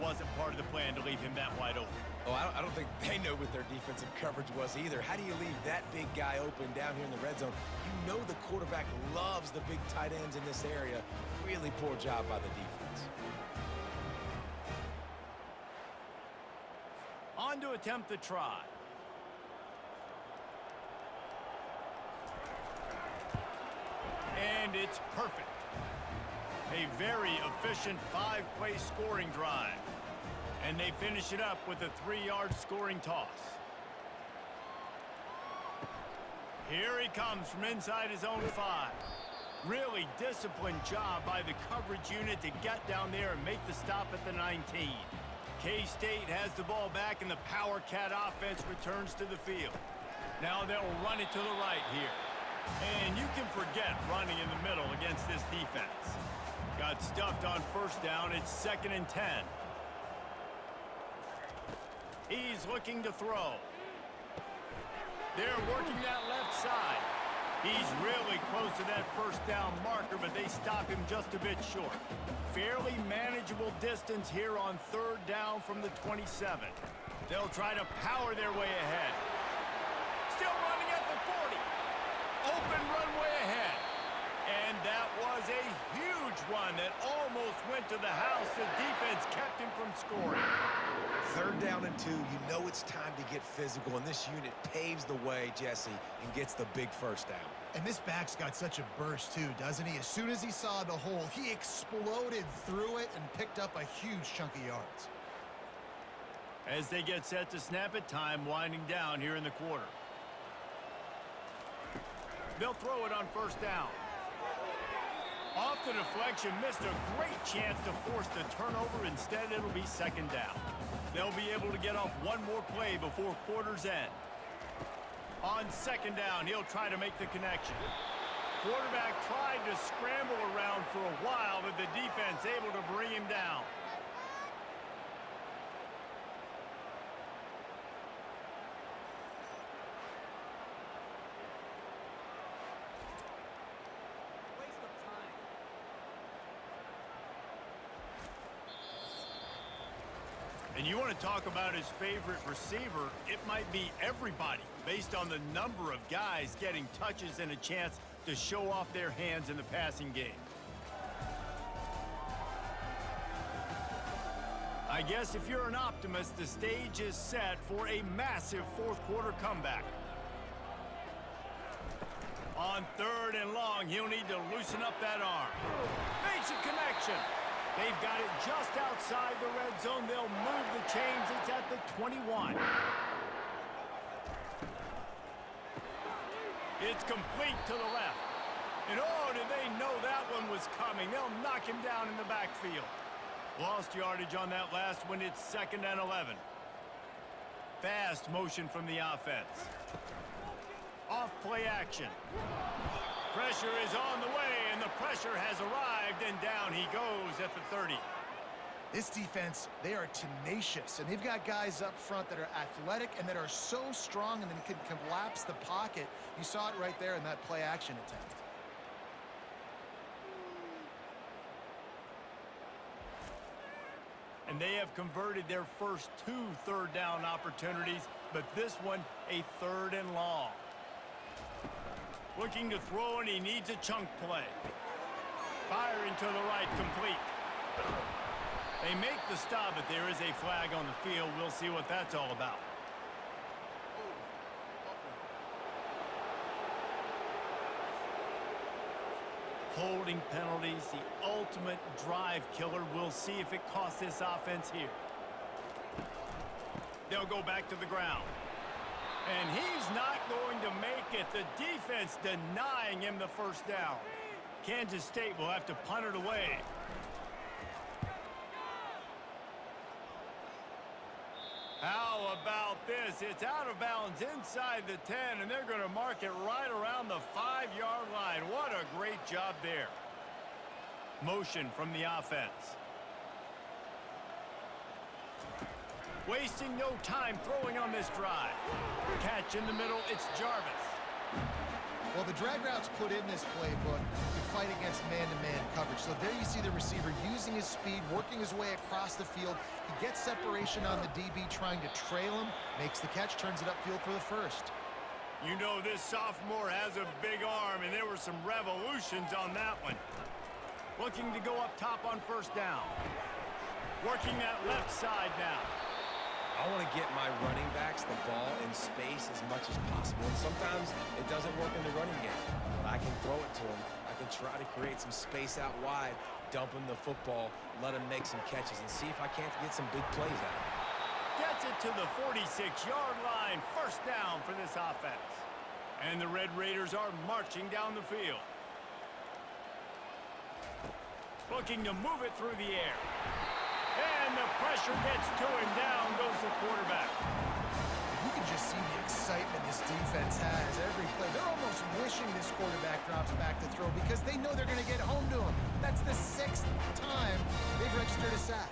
wasn't part of the plan to leave him that wide open. Oh, I don't think they know what their defensive coverage was either. How do you leave that big guy open down here in the red zone? You know the quarterback loves the big tight ends in this area. Really poor job by the defense. On to attempt the try. And it's perfect. A very efficient 5-play scoring drive. And they finish it up with a 3-yard scoring toss. Here he comes from inside his own 5. Really disciplined job by the coverage unit to get down there and make the stop at the 19. K-State has the ball back, and the Power Cat offense returns to the field. Now they'll run it to the right here. And you can forget running in the middle against this defense. Got stuffed on 1st down. It's 2nd and 10. He's looking to throw. They're working that left side. He's really close to that 1st down marker, but they stop him just a bit short. Fairly manageable distance here on 3rd down from the 27. They'll try to power their way ahead. Still running at the 40. Open runway ahead. And that was a huge run that almost went to the house. The defense kept him from scoring. 3rd down and 2, you know it's time to get physical, and this unit paves the way, Jesse, and gets the big 1st down. And this back's got such a burst, too, doesn't he? As soon as he saw the hole, he exploded through it and picked up a huge chunk of yards. As they get set to snap it, time winding down here in the quarter. They'll throw it on 1st down. Off the deflection, missed a great chance to force the turnover. Instead, it'll be 2nd down. They'll be able to get off one more play before quarter's end. On 2nd down, he'll try to make the connection. Quarterback tried to scramble around for a while, but the defense able to bring him down. And you want to talk about his favorite receiver, it might be everybody, based on the number of guys getting touches and a chance to show off their hands in the passing game. I guess if you're an optimist, the stage is set for a massive fourth-quarter comeback. On 3rd and long, he'll need to loosen up that arm. Makes a connection. They've got it just outside the red zone. They'll move the chains. It's at the 21. It's complete to the left. And oh, did they know that one was coming. They'll knock him down in the backfield. Lost yardage on that last one. It's 2nd and 11. Fast motion from the offense. Off play action. Pressure is on the way, and the pressure has arrived, and down he goes at the 30. This defense, they are tenacious, and they've got guys up front that are athletic and that are so strong and then can collapse the pocket. You saw it right there in that play action attempt. And they have converted their first 2 third down opportunities, but this one a 3rd and long. Looking to throw, and he needs a chunk play. Firing to the right, complete. They make the stop, but there is a flag on the field. We'll see what that's all about. Holding penalties, the ultimate drive killer. We'll see if it costs this offense here. They'll go back to the ground. And he's not going to make it. The defense denying him the first down. Kansas State will have to punt it away. How about this? It's out of bounds inside the 10, and they're going to mark it right around the 5-yard line. What a great job there. Motion from the offense. Wasting no time throwing on this drive. Catch in the middle, it's Jarvis. Well, the drag routes put in this playbook to fight against man-to-man coverage. So there you see the receiver using his speed, working his way across the field. He gets separation on the DB trying to trail him, makes the catch, turns it upfield for the first. You know this sophomore has a big arm, and there were some revolutions on that one. Looking to go up top on first down. Working that left side now. I want to get my running backs the ball in space as much as possible. And sometimes it doesn't work in the running game. But I can throw it to them. I can try to create some space out wide, dump him the football, let him make some catches, and see if I can't get some big plays out of him. Gets it to the 46-yard line. First down for this offense. And the Red Raiders are marching down the field. Looking to move it through the air. And the pressure gets to him. Down goes the quarterback. You can just see the excitement this defense has every play. They're almost wishing this quarterback drops back to throw because they know they're going to get home to him. That's the 6th time they've registered a sack.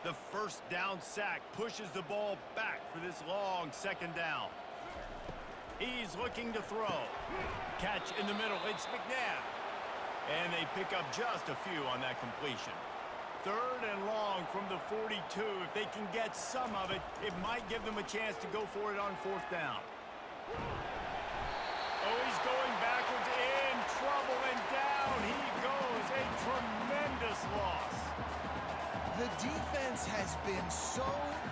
The first down sack pushes the ball back for this long second down. He's looking to throw. Catch in the middle. It's McNabb. And they pick up just a few on that completion. 3rd and long from the 42. If they can get some of it, it might give them a chance to go for it on 4th down. Oh, he's going backwards, in trouble, and down he goes. A tremendous loss. The defense has been so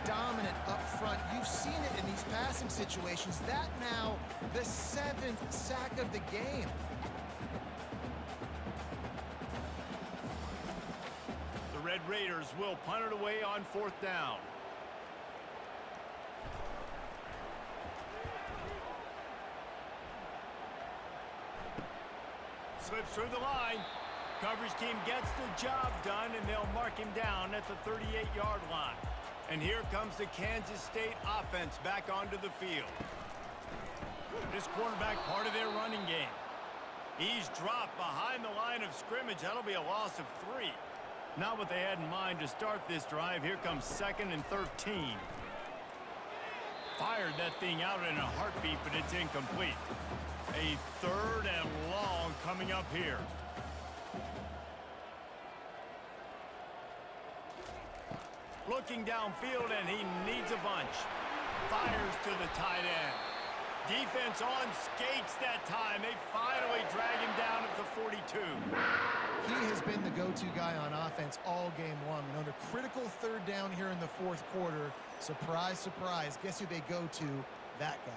dominant up front. You've seen it in these passing situations. That now the 7th sack of the game. Red Raiders will punt it away on 4th down. Slips through the line. Coverage team gets the job done, and they'll mark him down at the 38-yard line. And here comes the Kansas State offense back onto the field. This quarterback part of their running game. He's dropped behind the line of scrimmage. That'll be a loss of 3. Not what they had in mind to start this drive. Here comes 2nd and 13. Fired that thing out in a heartbeat, but it's incomplete. A 3rd and long coming up here. Looking downfield, and he needs a bunch. Fires to the tight end. Defense on skates that time. They finally drag him down at the 42. He has been the go-to guy on offense all game long. And on a critical third down here in the fourth quarter, surprise, surprise, guess who they go to? That guy.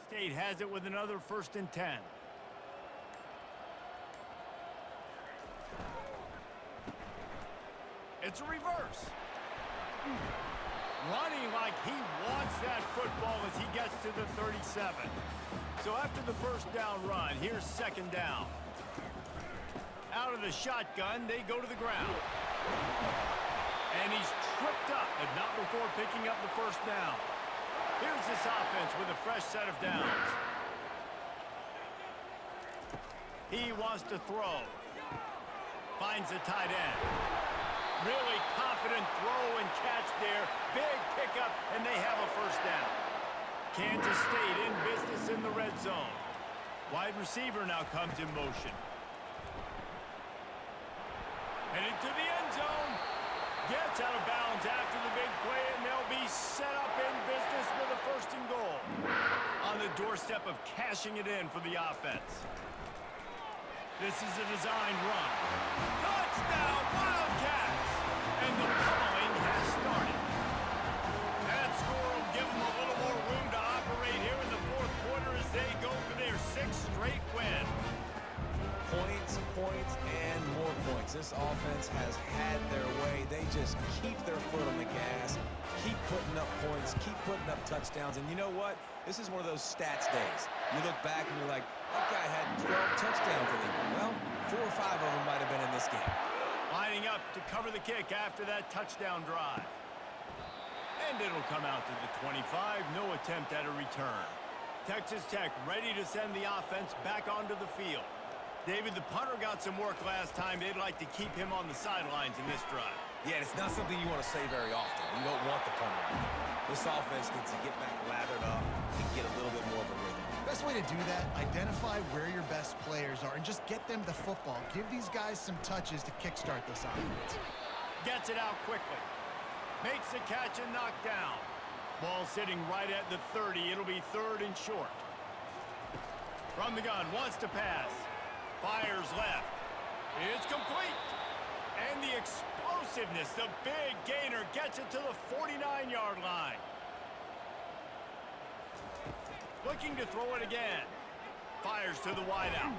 State has it with another 1st and 10. It's a reverse. Running like he wants that football as he gets to the 37. So after the 1st down run, here's 2nd down. Out of the shotgun, they go to the ground. And he's tripped up, but not before picking up the 1st down. Here's this offense with a fresh set of downs. He wants to throw. Finds the tight end. Really confident throw and catch there. Big pickup, and they have a 1st down. Kansas State in business in the red zone. Wide receiver now comes in motion. Headed to the end zone. Gets out of bounds after the big play, and they'll be set up in business with a 1st and goal. On the doorstep of cashing it in for the offense. This is a designed run. Touchdown, Wildcats! And the pummeling has started. That score will give them a little more room to operate here in the 4th quarter as they go for their 6th straight win. Points, points, and more points. This offense has had their way. They just keep their foot on the gas, keep putting up points, keep putting up touchdowns. And you know what? This is one of those stats days. You look back and you're like, that guy had 12 touchdowns in the game. Well, 4 or 5 of them might have been in this game. Lining up to cover the kick after that touchdown drive. And it'll come out to the 25. No attempt at a return. Texas Tech ready to send the offense back onto the field. David, the punter got some work last time. They'd like to keep him on the sidelines in this drive. Yeah, it's not something you want to say very often. You don't want the punter. This offense needs to get back lathered up and get a little bit more of a rhythm. Best way to do that, identify where your best players are and just get them the football. Give these guys some touches to kickstart this offense. Gets it out quickly. Makes the catch and knocked down. Ball sitting right at the 30. It'll be 3rd and short. From the gun, wants to pass. Fires left. It's complete. And the explosiveness, the big gainer, gets it to the 49-yard line. Looking to throw it again. Fires to the wideout.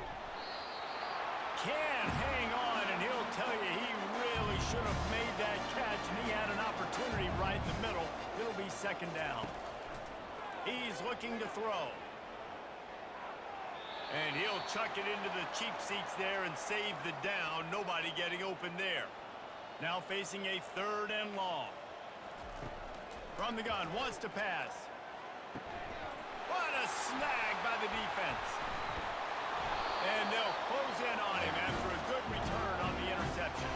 Can't hang on, and he'll tell you he really should have made that catch, and he had an opportunity right in the middle. It'll be 2nd down. He's looking to throw. And he'll chuck it into the cheap seats there and save the down. Nobody getting open there. Now facing a 3rd and long. From the gun, wants to pass. What a snag by the defense. And they'll close in on him after a good return on the interception.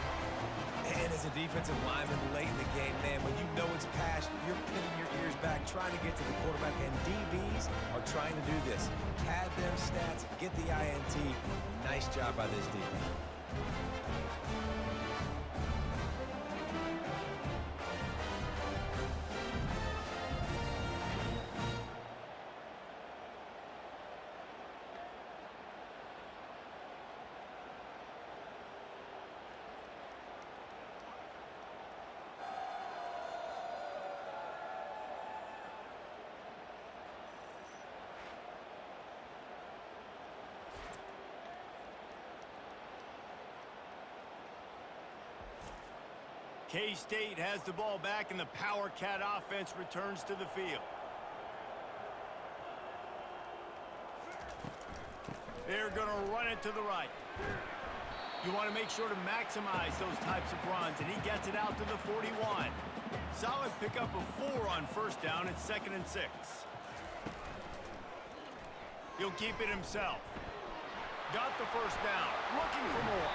And as a defensive lineman late in the game, man, when you know it's passed, you're pinning your ears back, trying to get to the quarterback, and DBs are trying to do this. Pad them stats, get the INT. Nice job by this defense. K-State has the ball back, and the Power Cat offense returns to the field. They're going to run it to the right. You want to make sure to maximize those types of runs, and he gets it out to the 41. Solid pickup of 4 on 1st down. It's 2nd and 6. He'll keep it himself. Got the 1st down. Looking for more.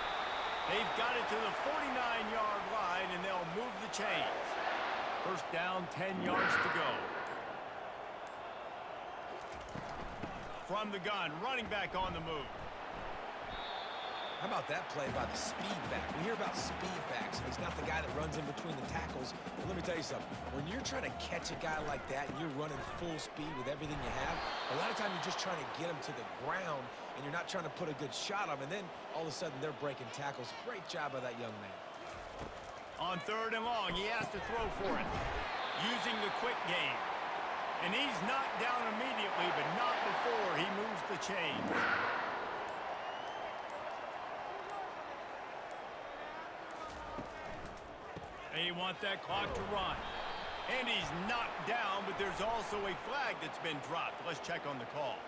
They've got it to the 49-yard line, and they'll move the chains. 1st down, 10 yards to go. from the gun, running back on the move. How about that play by the speed back? We hear about speed backs, and he's not the guy that runs in between the tackles. But let me tell you something. When you're trying to catch a guy like that and you're running full speed with everything you have, a lot of times you're just trying to get him to the ground, and you're not trying to put a good shot on him, and then all of a sudden they're breaking tackles. Great job by that young man. On 3rd and long, he has to throw for it, using the quick game. And he's knocked down immediately, but not before he moves the chains. They want that clock to run. And he's knocked down, but there's also a flag that's been dropped. Let's check on the call.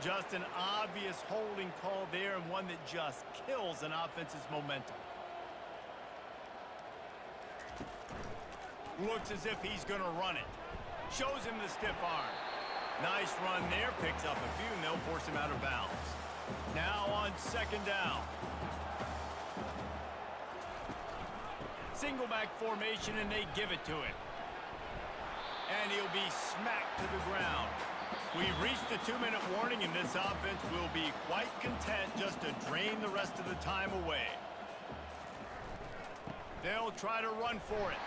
Just an obvious holding call there, and one that just kills an offense's momentum. Looks as if he's going to run it. Shows him the stiff arm. Nice run there. Picks up a few, and they'll force him out of bounds. Now on 2nd down. Single back formation, and they give it to him. And he'll be smacked to the ground. We've reached the 2-minute warning, and this offense will be quite content just to drain the rest of the time away. They'll try to run for it.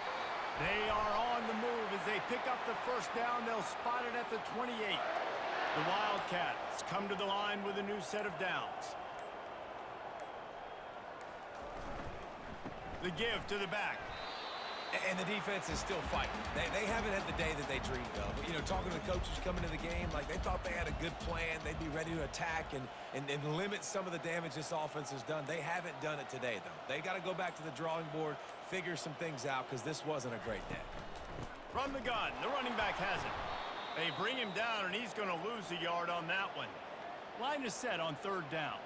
They are on the move as they pick up the 1st down. They'll spot it at the 28. The Wildcats come to the line with a new set of downs. The give to the back. And the defense is still fighting. They haven't had the day that they dreamed of. But, you know, talking to the coaches coming to the game, like they thought they had a good plan. They'd be ready to attack and limit some of the damage this offense has done. They haven't done it today, though. They got to go back to the drawing board, figure some things out, because this wasn't a great day. From the gun, the running back has it. They bring him down, and he's going to lose a yard on that one. Line is set on 3rd down.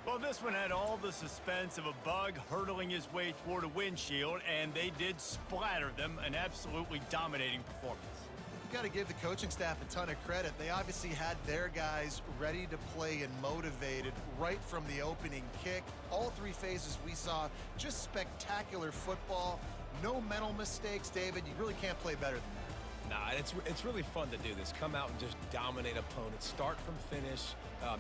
Well, this one had all the suspense of a bug hurtling his way toward a windshield, and they did splatter them. An absolutely dominating performance. You've got to give the coaching staff a ton of credit. They obviously had their guys ready to play and motivated right from the opening kick. All 3 phases we saw, just spectacular football. No mental mistakes, David. You really can't play better than that. Nah, it's really fun to do this. Come out and just dominate opponents. Start from finish.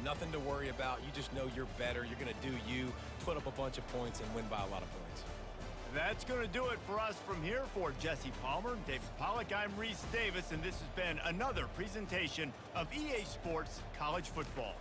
Nothing to worry about. You just know you're better. You're going to do you, put up a bunch of points, and win by a lot of points. That's going to do it for us from here. For Jesse Palmer, David Pollack, I'm Reese Davis, and this has been another presentation of EA Sports College Football.